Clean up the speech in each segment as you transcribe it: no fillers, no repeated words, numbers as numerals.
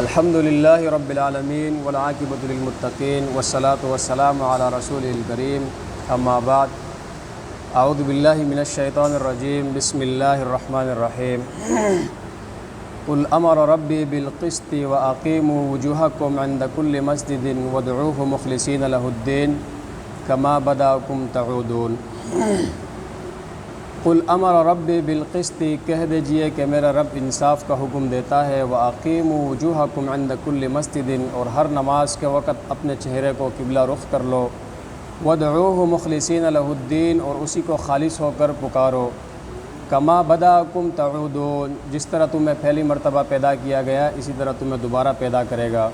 الحمد للہ رب العالمین والعاقبۃ للمتقین والصلاۃ والسلام علی رسول الکریم اما بعد اعوذ باللہ من الشیطان الرجیم بسم اللہ الرحمن الرحیم قل امر ربی بالقسط واقیموا وجوہکم عند کل مسجد وادعوہ مخلصین لہ الدین کما بدأکم تعودون۔ قل امر ربی بالقسط، کہہ دیجئے کہ میرا رب انصاف کا حکم دیتا ہے، وَأَقِيمُوا وُجُوهَكُمْ عِنْدَ كُلِّ مَسْجِدٍ، اور ہر نماز کے وقت اپنے چہرے کو قبلہ رخ کر لو، وَادْعُوهُ مُخْلِصِينَ لَهُ الدِّينَ، اور اسی کو خالص ہو کر پکارو، كَمَا بَدَأَكُمْ تَعُودُونَ، جس طرح تمہیں پہلی مرتبہ پیدا کیا گیا اسی طرح تمہیں دوبارہ پیدا کرے گا۔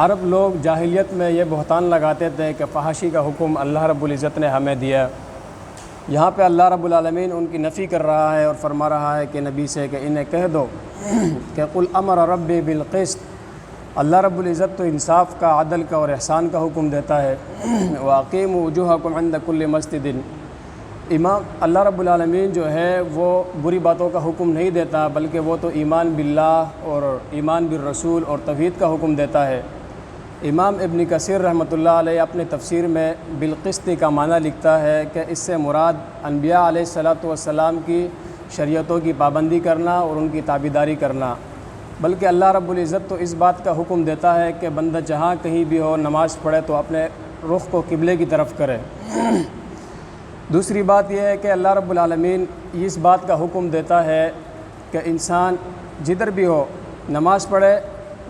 عرب لوگ جاہلیت میں یہ بہتان لگاتے تھے کہ فحاشی کا حکم اللہ رب العزت نے ہمیں دیا۔ یہاں پہ اللہ رب العالمین ان کی نفی کر رہا ہے اور فرما رہا ہے کہ نبی سے کہ انہیں کہہ دو کہ قل امر ربی بالقسط، اللہ رب العزت تو انصاف کا، عدل کا اور احسان کا حکم دیتا ہے۔ واقیموا وجوہکم عند کل مسجد، امام اللہ رب العالمین جو ہے وہ بری باتوں کا حکم نہیں دیتا، بلکہ وہ تو ایمان باللہ اور ایمان بالرسول اور توحید کا حکم دیتا ہے۔ امام ابن کثیر رحمۃ اللہ علیہ اپنے تفسیر میں بالقسط کا معنی لکھتا ہے کہ اس سے مراد انبیاء علیہ الصلاۃ والسلام کی شریعتوں کی پابندی کرنا اور ان کی تابعداری کرنا، بلکہ اللہ رب العزت تو اس بات کا حکم دیتا ہے کہ بندہ جہاں کہیں بھی ہو نماز پڑھے تو اپنے رخ کو قبلے کی طرف کرے۔ دوسری بات یہ ہے کہ اللہ رب العالمین اس بات کا حکم دیتا ہے کہ انسان جدھر بھی ہو نماز پڑھے،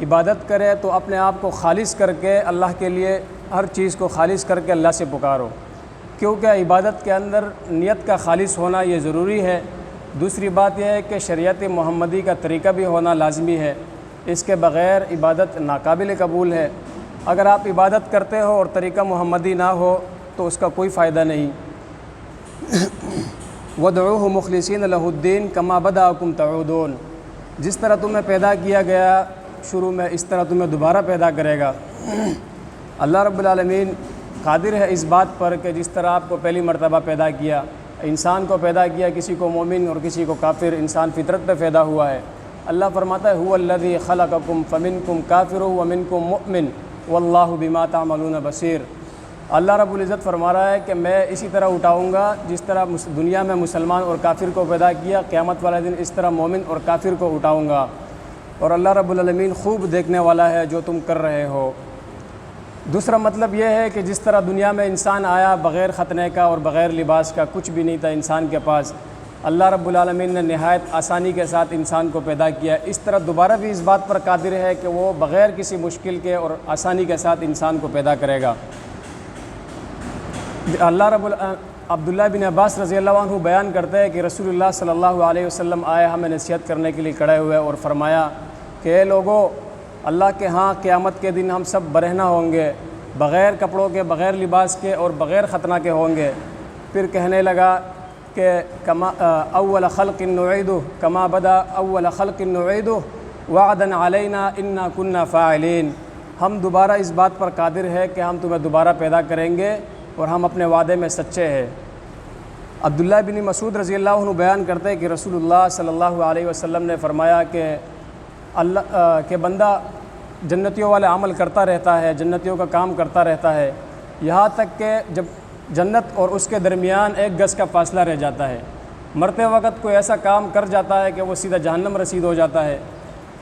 عبادت کرے تو اپنے آپ کو خالص کر کے اللہ کے لیے ہر چیز کو خالص کر کے اللہ سے پکارو، کیونکہ عبادت کے اندر نیت کا خالص ہونا یہ ضروری ہے۔ دوسری بات یہ ہے کہ شریعت محمدی کا طریقہ بھی ہونا لازمی ہے، اس کے بغیر عبادت ناقابل قبول ہے۔ اگر آپ عبادت کرتے ہو اور طریقہ محمدی نہ ہو تو اس کا کوئی فائدہ نہیں۔ وَادْعُوهُ مُخْلِصِينَ لَهُ الدِّينَ كَمَا بَدَأَكُمْ تَعُودُونَ، جس طرح تمہیں پیدا کیا گیا شروع میں اس طرح تمہیں دوبارہ پیدا کرے گا۔ اللہ رب العالمین قادر ہے اس بات پر کہ جس طرح آپ کو پہلی مرتبہ پیدا کیا، انسان کو پیدا کیا، کسی کو مومن اور کسی کو کافر، انسان فطرت پہ پیدا ہوا ہے۔ اللہ فرماتا ہے هُوَ الَّذِي خَلَقَكُمْ فَمِنْكُمْ كَافِرٌ وَمِنْكُمْ مُؤْمِنٌ وَاللَّهُ بِمَا تَعْمَلُونَ بَصِيرٌ۔ اللہ رب العزت فرما رہا ہے کہ میں اسی طرح اٹھاؤں گا جس طرح دنیا میں مسلمان اور کافر کو پیدا کیا، قیامت والے دن اس طرح مومن اور کافر کو اٹھاؤں گا، اور اللہ رب العالمین خوب دیکھنے والا ہے جو تم کر رہے ہو۔ دوسرا مطلب یہ ہے کہ جس طرح دنیا میں انسان آیا بغیر ختنے کا اور بغیر لباس کا، کچھ بھی نہیں تھا انسان کے پاس، اللہ رب العالمین نے نہایت آسانی کے ساتھ انسان کو پیدا کیا، اس طرح دوبارہ بھی اس بات پر قادر ہے کہ وہ بغیر کسی مشکل کے اور آسانی کے ساتھ انسان کو پیدا کرے گا۔ عبداللہ بن عباس رضی اللہ عنہ بیان کرتے ہیں کہ رسول اللہ صلی اللہ علیہ وسلم آئے ہمیں نصیحت کرنے کے لیے کھڑے ہوئے اور فرمایا کہ اے لوگو، اللہ کے ہاں قیامت کے دن ہم سب برہنہ ہوں گے، بغیر کپڑوں کے، بغیر لباس کے اور بغیر ختنہ کے ہوں گے۔ پھر کہنے لگا کہ اول خلق نعیدہ کما بدا اول خلق نعیدہ وعدا علینا انا کنا فاعلین، ہم دوبارہ اس بات پر قادر ہے کہ ہم تمہیں دوبارہ پیدا کریں گے اور ہم اپنے وعدے میں سچے ہیں۔ عبداللہ بن مسعود رضی اللہ عنہ بیان کرتے ہیں کہ رسول اللہ صلی اللہ علیہ وسلم نے فرمایا کہ بندہ جنتیوں والے عمل کرتا رہتا ہے، جنتیوں کا کام کرتا رہتا ہے، یہاں تک کہ جب جنت اور اس کے درمیان ایک گز کا فاصلہ رہ جاتا ہے، مرتے وقت کوئی ایسا کام کر جاتا ہے کہ وہ سیدھا جہنم رسید ہو جاتا ہے۔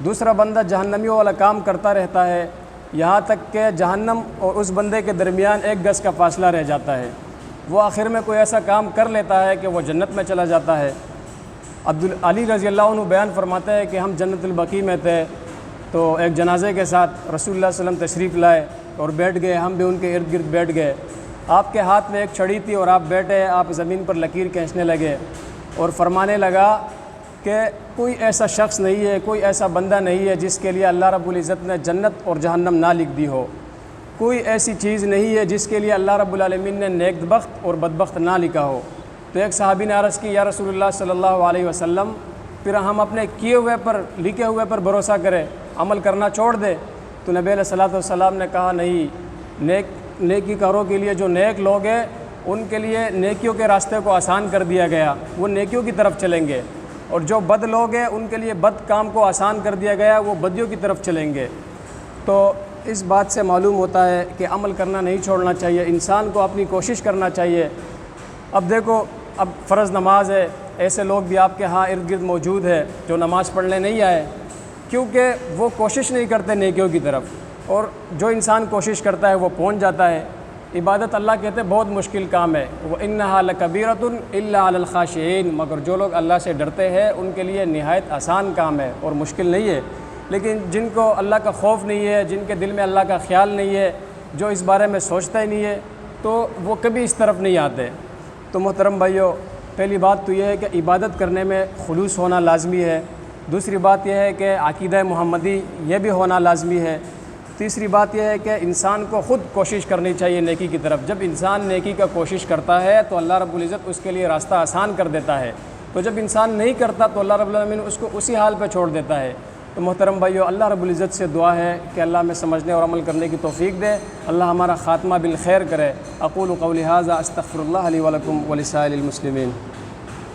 دوسرا بندہ جہنمیوں والا کام کرتا رہتا ہے، یہاں تک کہ جہنم اور اس بندے کے درمیان ایک گز کا فاصلہ رہ جاتا ہے، وہ آخر میں کوئی ایسا کام کر لیتا ہے کہ وہ جنت میں چلا جاتا ہے۔ علی رضی اللہ عنہ بیان فرماتے ہیں کہ ہم جنت البقیع میں تھے تو ایک جنازے کے ساتھ رسول اللہ صلی اللہ علیہ وسلم تشریف لائے اور بیٹھ گئے، ہم بھی ان کے ارد گرد بیٹھ گئے۔ آپ کے ہاتھ میں ایک چھڑی تھی اور آپ بیٹھے، آپ زمین پر لکیر کھینچنے لگے اور فرمانے لگا کہ کوئی ایسا شخص نہیں ہے، کوئی ایسا بندہ نہیں ہے جس کے لیے اللہ رب العزت نے جنت اور جہنم نہ لکھ دی ہو، کوئی ایسی چیز نہیں ہے جس کے لیے اللہ رب العالمین نے نیک بخت اور بدبخت نہ لکھا ہو۔ تو ایک صحابی نے عرض کی، یا رسول اللہ صلی اللہ علیہ وسلم، پھر ہم اپنے کیے ہوئے پر، لکھے ہوئے پر بھروسہ کریں، عمل کرنا چھوڑ دیں؟ تو نبی علیہ الصلوۃ والسلام نے کہا نہیں، نیکی کاروں کے لیے، جو نیک لوگ ہیں ان کے لیے نیکیوں کے راستے کو آسان کر دیا گیا، وہ نیکیوں کی طرف چلیں گے، اور جو بد لوگ ہیں ان کے لیے بد کام کو آسان کر دیا گیا، وہ بدیوں کی طرف چلیں گے۔ تو اس بات سے معلوم ہوتا ہے کہ عمل کرنا نہیں چھوڑنا چاہیے، انسان کو اپنی کوشش کرنا چاہیے۔ اب دیکھو، اب فرض نماز ہے، ایسے لوگ بھی آپ کے ہاں ارد گرد موجود ہے جو نماز پڑھنے نہیں آئے، کیونکہ وہ کوشش نہیں کرتے نیکیوں کی طرف، اور جو انسان کوشش کرتا ہے وہ پہنچ جاتا ہے۔ عبادت اللہ کہتے ہیں بہت مشکل کام ہے، وَإِنَّهَا لَكَبِيرَةٌ إِلَّا عَلَى الْخَاشِعِينَ، مگر جو لوگ اللہ سے ڈرتے ہیں ان کے لیے نہایت آسان کام ہے اور مشکل نہیں ہے۔ لیکن جن کو اللہ کا خوف نہیں ہے، جن کے دل میں اللہ کا خیال نہیں ہے، جو اس بارے میں سوچتا ہی نہیں ہے، تو وہ کبھی اس طرف نہیں آتے۔ تو محترم بھائیو، پہلی بات تو یہ ہے کہ عبادت کرنے میں خلوص ہونا لازمی ہے۔ دوسری بات یہ ہے کہ عقیدہ محمدی یہ بھی ہونا لازمی ہے۔ تیسری بات یہ ہے کہ انسان کو خود کوشش کرنی چاہیے نیکی کی طرف۔ جب انسان نیکی کا کوشش کرتا ہے تو اللہ رب العزت اس کے لیے راستہ آسان کر دیتا ہے، تو جب انسان نہیں کرتا تو اللہ رب العالمین اس کو اسی حال پہ چھوڑ دیتا ہے۔ تو محترم بھائیو، اللہ رب العزت سے دعا ہے کہ اللہ ہمیں سمجھنے اور عمل کرنے کی توفیق دے، اللہ ہمارا خاتمہ بالخیر کرے۔ اقول قولی ھذا استغفر اللہ لی ولکم ولسائر المسلمین۔